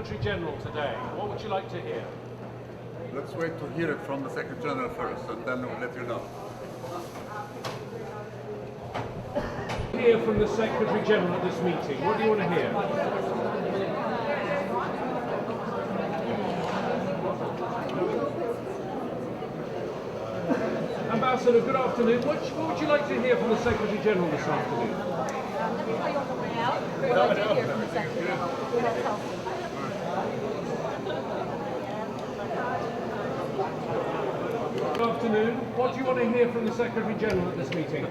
Secretary General today. What would you like to hear? Let's wait to hear it from the Secretary General first, and then we'll let you know. Hear from the Secretary General at this meeting. What do you want to hear? Ambassador, good afternoon. What would you like to hear from the Secretary General this afternoon? Let me tell you something now. What I did hear from the Secretary General. That's helpful. Good afternoon. What do you want to hear from the Secretary General at this meeting?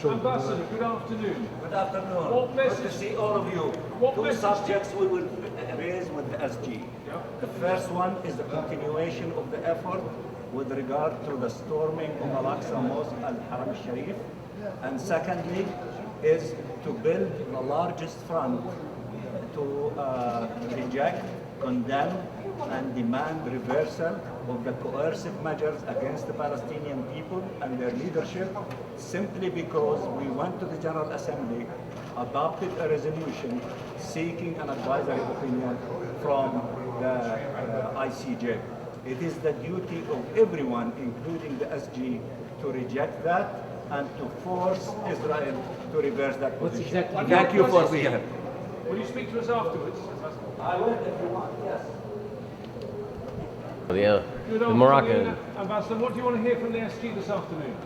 Ambassador, good afternoon. Good afternoon. What message- Good to see all of you. What Two message- subjects we will raise with the SG. The first one is the continuation of the effort with regard to the storming of Al-Aqsa Mosque and Haram al-Sharif. And secondly is to build the largest front to reject, condemn, and demand reversal of the coercive measures against the Palestinian people and their leadership, simply because we went to the General Assembly, adopted a resolution seeking an advisory opinion from the ICJ. It is the duty of everyone, including the SG, to reject that and to force Israel to reverse that position. Thank you for being here. Will you speak to us afterwards? I will if you want, yes. The Good the afternoon, Moroccan. Ambassador. What do you want to hear from the SG this afternoon?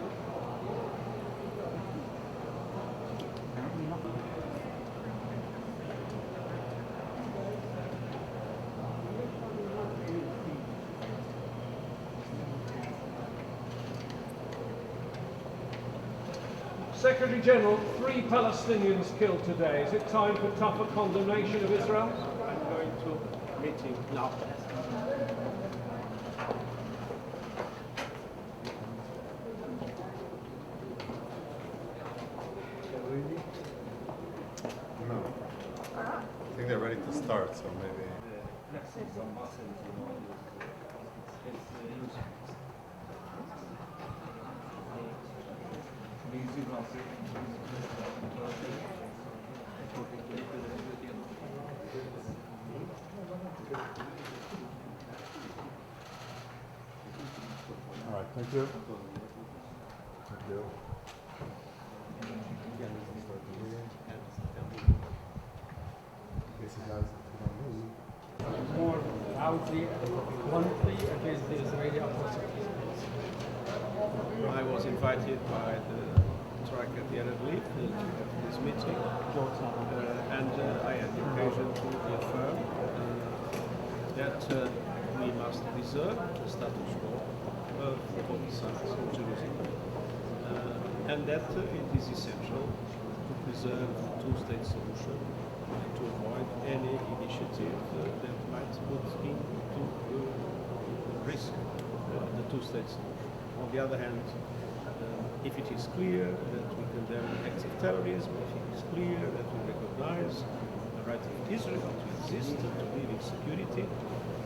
Secretary General, 3 Palestinians killed today. Is it time for tougher condemnation of Israel? I'm going to meeting now. No. I think they're ready to start, so maybe. All right, thank you. Thank you. More loudly and bluntly against the Israeli atrocities. I was invited by the track at the Arab League to this meeting, and I had the occasion to reaffirm that we must preserve the status quo of both sides of Jerusalem, and that it is essential to preserve the two-state solution and to avoid any initiative that might put into risk the two-state solution. On the other hand, if it is clear that we condemn acts of terrorism, if it is clear that we recognize the right of Israel to exist and to live in security,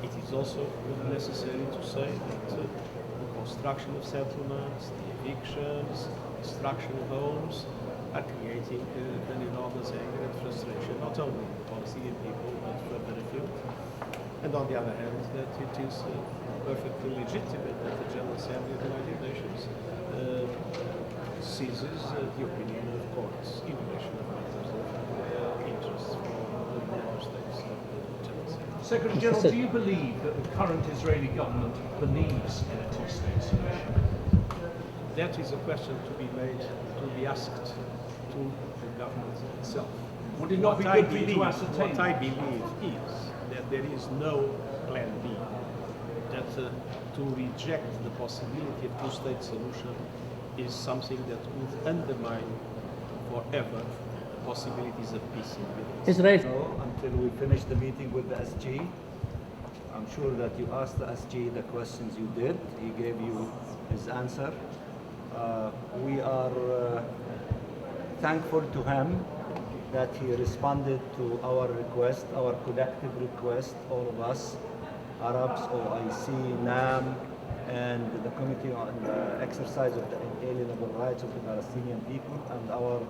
it is also necessary to say that the construction of settlements, the evictions, destruction of homes are creating an enormous anger and frustration, not only in the Palestinian people, but further afield. And on the other hand, that it is perfectly legitimate that the General Assembly of the United Nations seizes the opinion of courts in relation to matters of interest for the member states of the General Assembly. Secretary General, do you believe that the current Israeli government believes in a two-state solution? That is a question to be asked to the government itself. Would it not be good for you to ascertain? What I believe is that there is no plan B, that to reject the possibility of two-state solution is something that would undermine forever possibilities of peace in the Middle East. Israel. No, until we finish the meeting with the SG. I'm sure that you asked the SG the questions you did. He gave you his answer. We are thankful to him that he responded to our request, our collective request, all of us, Arabs, OIC, NAM, and the Committee on the Exercise of the Inalienable Rights of the Palestinian People, and our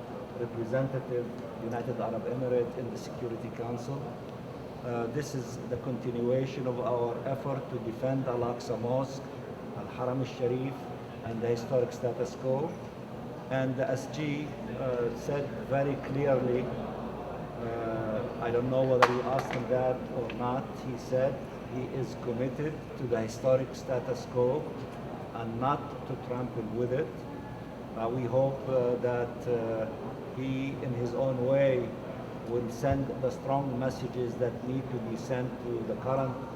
representative, United Arab Emirates, in the Security Council. This is the continuation of our effort to defend Al-Aqsa Mosque, Al-Haram al-Sharif, and the historic status quo. And the SG said very clearly, I don't know whether you asked him that or not, he said he is committed to the historic status quo and not to trample with it. We hope that he, in his own way, will send the strong messages that need to be sent to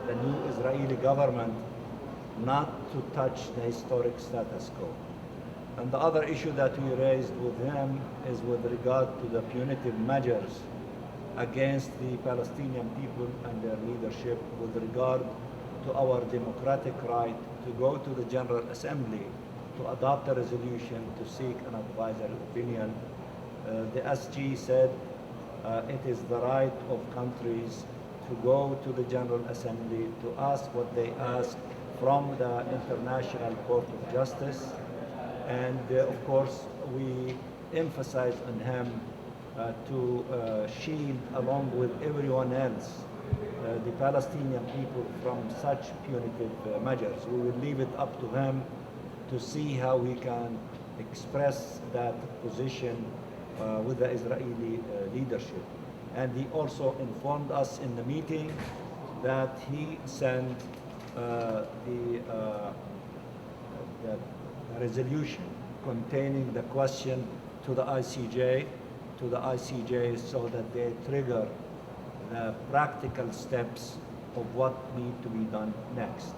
the new Israeli government not to touch the historic status quo. And the other issue that we raised with him is with regard to the punitive measures against the Palestinian people and their leadership with regard to our democratic right to go to the General Assembly to adopt a resolution to seek an advisory opinion. The SG said it is the right of countries to go to the General Assembly to ask what they ask from the International Court of Justice. And of course, we emphasize on him to shield, along with everyone else, the Palestinian people from such punitive measures. We will leave it up to him to see how he can express that position with the Israeli leadership. And he also informed us in the meeting that he sent the resolution containing the question to the ICJ, so that they trigger the practical steps of what need to be done next.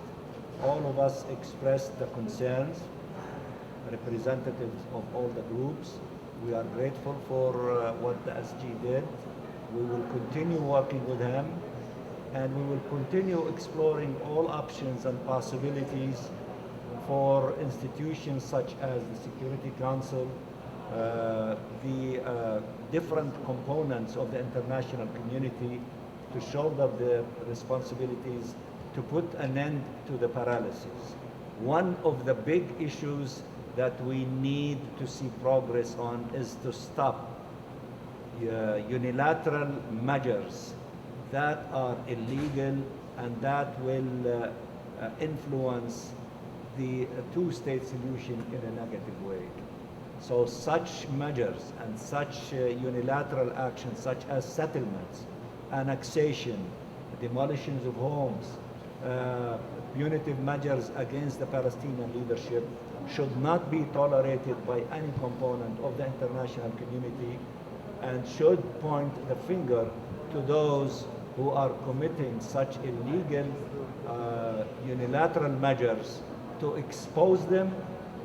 All of us expressed the concerns, representatives of all the groups. We are grateful for what the SG did. We will continue working with him, and we will continue exploring all options and possibilities for institutions such as the Security Council, the different components of the international community to shoulder the responsibilities to put an end to the paralysis. One of the big issues that we need to see progress on is to stop unilateral measures that are illegal and that will influence the two-state solution in a negative way. So such measures and such unilateral actions, such as settlements, annexation, demolitions of homes, punitive measures against the Palestinian leadership should not be tolerated by any component of the international community, and should point the finger to those who are committing such illegal unilateral measures, to expose them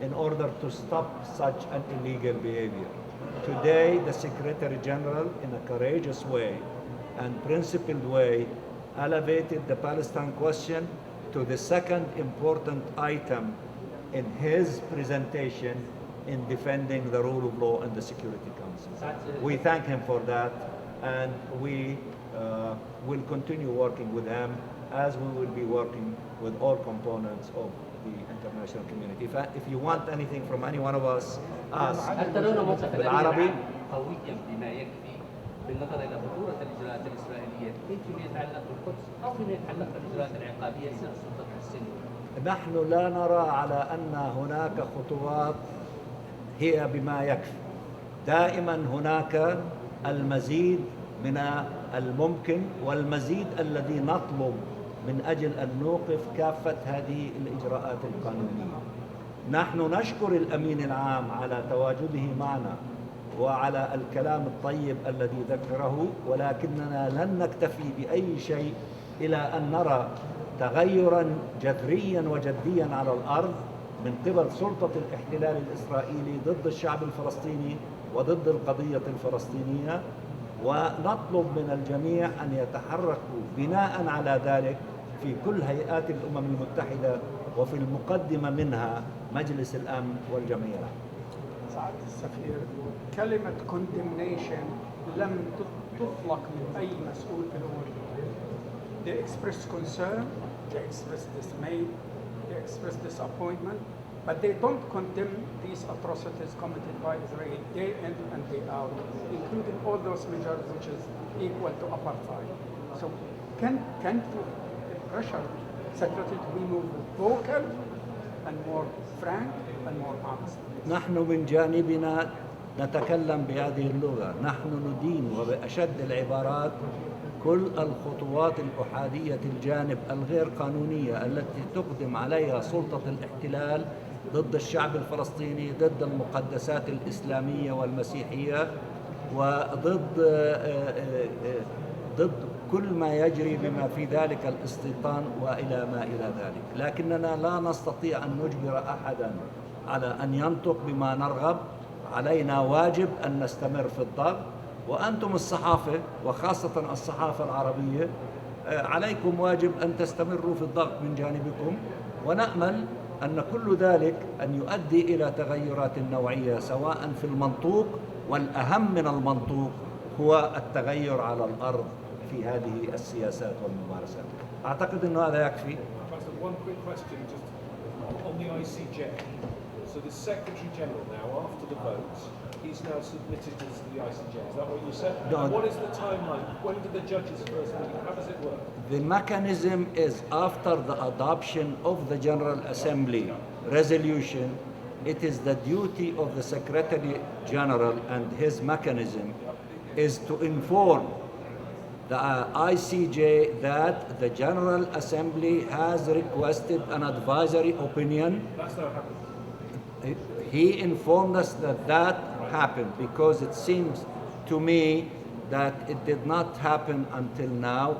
in order to stop such an illegal behavior. Today, the Secretary General, in a courageous way and principled way, elevated the Palestine question to the second important item in his presentation in defending the rule of law in the Security Council. We thank him for that, and we will continue working with him as we will be working with all components of the international community. If you want anything from any one of us, ask. بالعربي قويا بما يكفي بالنظر الى خطوره الاجراءات الاسرائيليه فيما يتعلق بالقدس او فيما يتعلق بالاجراءات العقابيه سنه السلطه الفلسطينيه. نحن لا نرى على ان هناك خطوات هي بما يكفي. دائما هناك المزيد من الممكن والمزيد الذي نطلب من أجل أن نوقف كافة هذه الإجراءات القانونية. نحن نشكر الأمين العام على تواجده معنا وعلى الكلام الطيب الذي ذكره، ولكننا لن نكتفي بأي شيء إلى أن نرى تغيرا جذريا وجديا على الأرض من قبل سلطة الاحتلال الإسرائيلي ضد الشعب الفلسطيني وضد القضية الفلسطينية، ونطلب من الجميع أن يتحركوا بناء على ذلك في كل هيئات الأمم المتحدة وفي المقدمة منها مجلس الأمن والجمعية العامة. سعادة السفير، كلمة condemnation لم تطلق من أي مسؤول في الأمم. They express concern, they express dismay, they express disappointment, but they don't condemn these atrocities committed by Israel day in and day out, including all those measures which is equal to apartheid. So can you pressure Secretary to be more vocal and more frank and more honest? نحن من جانبنا نتكلم بهذه اللغة، نحن ندين وبأشد العبارات كل الخطوات الأحادية الجانب الغير قانونية التي تقدم عليها سلطة الاحتلال ضد الشعب الفلسطيني، ضد المقدسات الإسلامية والمسيحية، ضد كل ما يجري بما في ذلك الاستيطان وإلى ما إلى ذلك. لكننا لا نستطيع أن نجبر أحدا على أن ينطق بما نرغب. علينا واجب أن نستمر في الضغط، وأنتم الصحافة وخاصة الصحافة العربية عليكم واجب أن تستمروا في الضغط من جانبكم، ونأمل أن كل ذلك أن يؤدي إلى تغيرات نوعية سواء في المنطوق، والأهم من المنطوق هو التغير على الأرض في هذه السياسات والممارسات. أعتقد أن هذا يكفي. One quick question just on the ICJ. So the Secretary General now, after the vote, he's now submitted this to the ICJ. Is that what you said? No. And what is the timeline? When do the judges first meet? How does it work? The mechanism is after the adoption of the General Assembly resolution. It is the duty of the Secretary General, and his mechanism is to inform the ICJ that the General Assembly has requested an advisory opinion. That's not happened. He informed us that that happened, because it seems to me that it did not happen until now.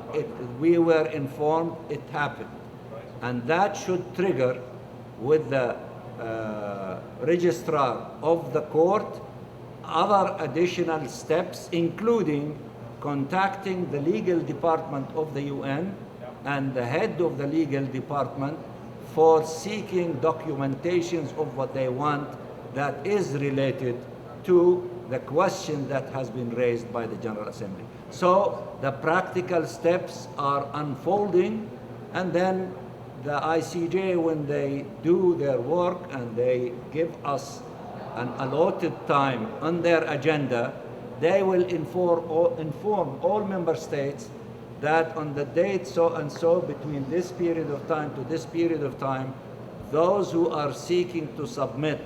We were informed it happened. And that should trigger with the registrar of the court other additional steps, including contacting the legal department of the UN and the head of the legal department for seeking documentations of what they want that is related to the question that has been raised by the General Assembly. So the practical steps are unfolding, and then the ICJ, when they do their work and they give us an allotted time on their agenda, they will inform all member states that on the date so and so, between this period of time to this period of time, those who are seeking to submit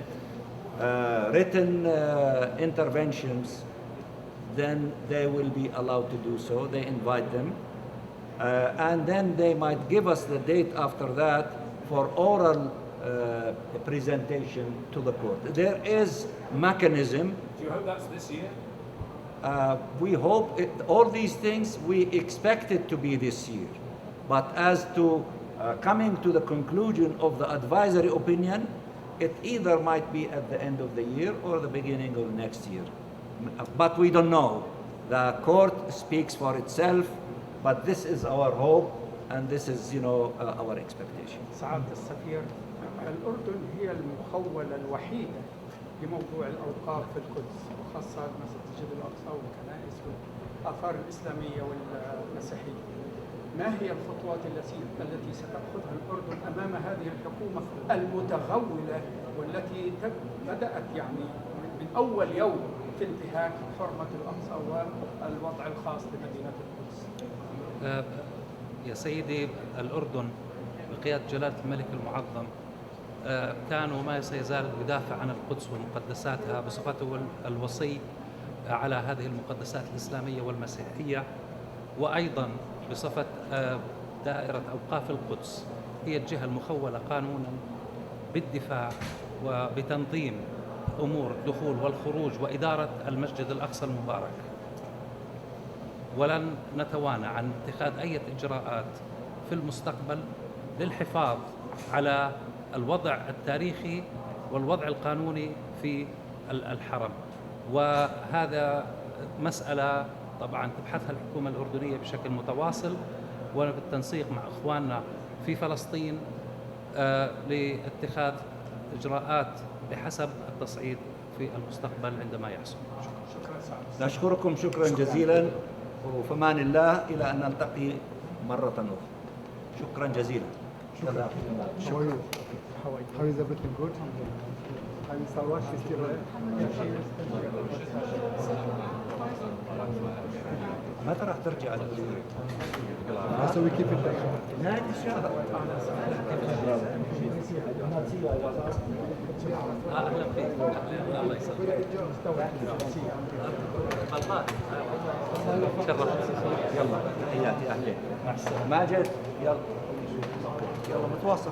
written interventions, then they will be allowed to do so. They invite them. And then they might give us the date after that for oral presentation to the court. There is mechanism. Do you hope that's this year? We hope all these things, we expect it to be this year. But as to coming to the conclusion of the advisory opinion, it either might be at the end of the year or the beginning of next year. But we don't know. The court speaks for itself, but this is our hope, and this is, our expectation. سعادة السفير، الأردن هي المخولة الوحيدة لموضوع الأوقاف في القدس، وخاصة مسجد الأقصى والكنائس والآثار الإسلامية والمسيحية. ما هي الخطوات التي ستأخذها الأردن أمام هذه الحكومة المتغولة والتي بدأت من أول يوم في انتهاك حرمة الأقصى والوضع الخاص بمدينة القدس؟ يا سيدي، الأردن بقيادة جلالة الملك المعظم كان وما سيزال يدافع عن القدس ومقدساتها بصفته الوصي على هذه المقدسات الإسلامية والمسيحية، وأيضا بصفة دائرة أوقاف القدس هي الجهة المخولة قانونا بالدفاع وبتنظيم أمور الدخول والخروج وإدارة المسجد الأقصى المبارك. ولن نتوانى عن اتخاذ أي إجراءات في المستقبل للحفاظ على الوضع التاريخي والوضع القانوني في الحرم، وهذا مسألة طبعا تبحثها الحكومة الأردنية بشكل متواصل وبالتنسيق مع إخواننا في فلسطين لاتخاذ إجراءات بحسب التصعيد في المستقبل عندما يحصل. نشكركم شكرا جزيلا، وفي امان الله إلى أن نلتقي مرة أخرى. شكرا جزيلا. How is everything good? I'm Salwa, she's still there. متى راح ترجع So we keep in touch. نهاية الشهر. أهلا فيك. الله يسلمك. شرفت. يلا تحياتي أهلين. ماجد يلا متواصل.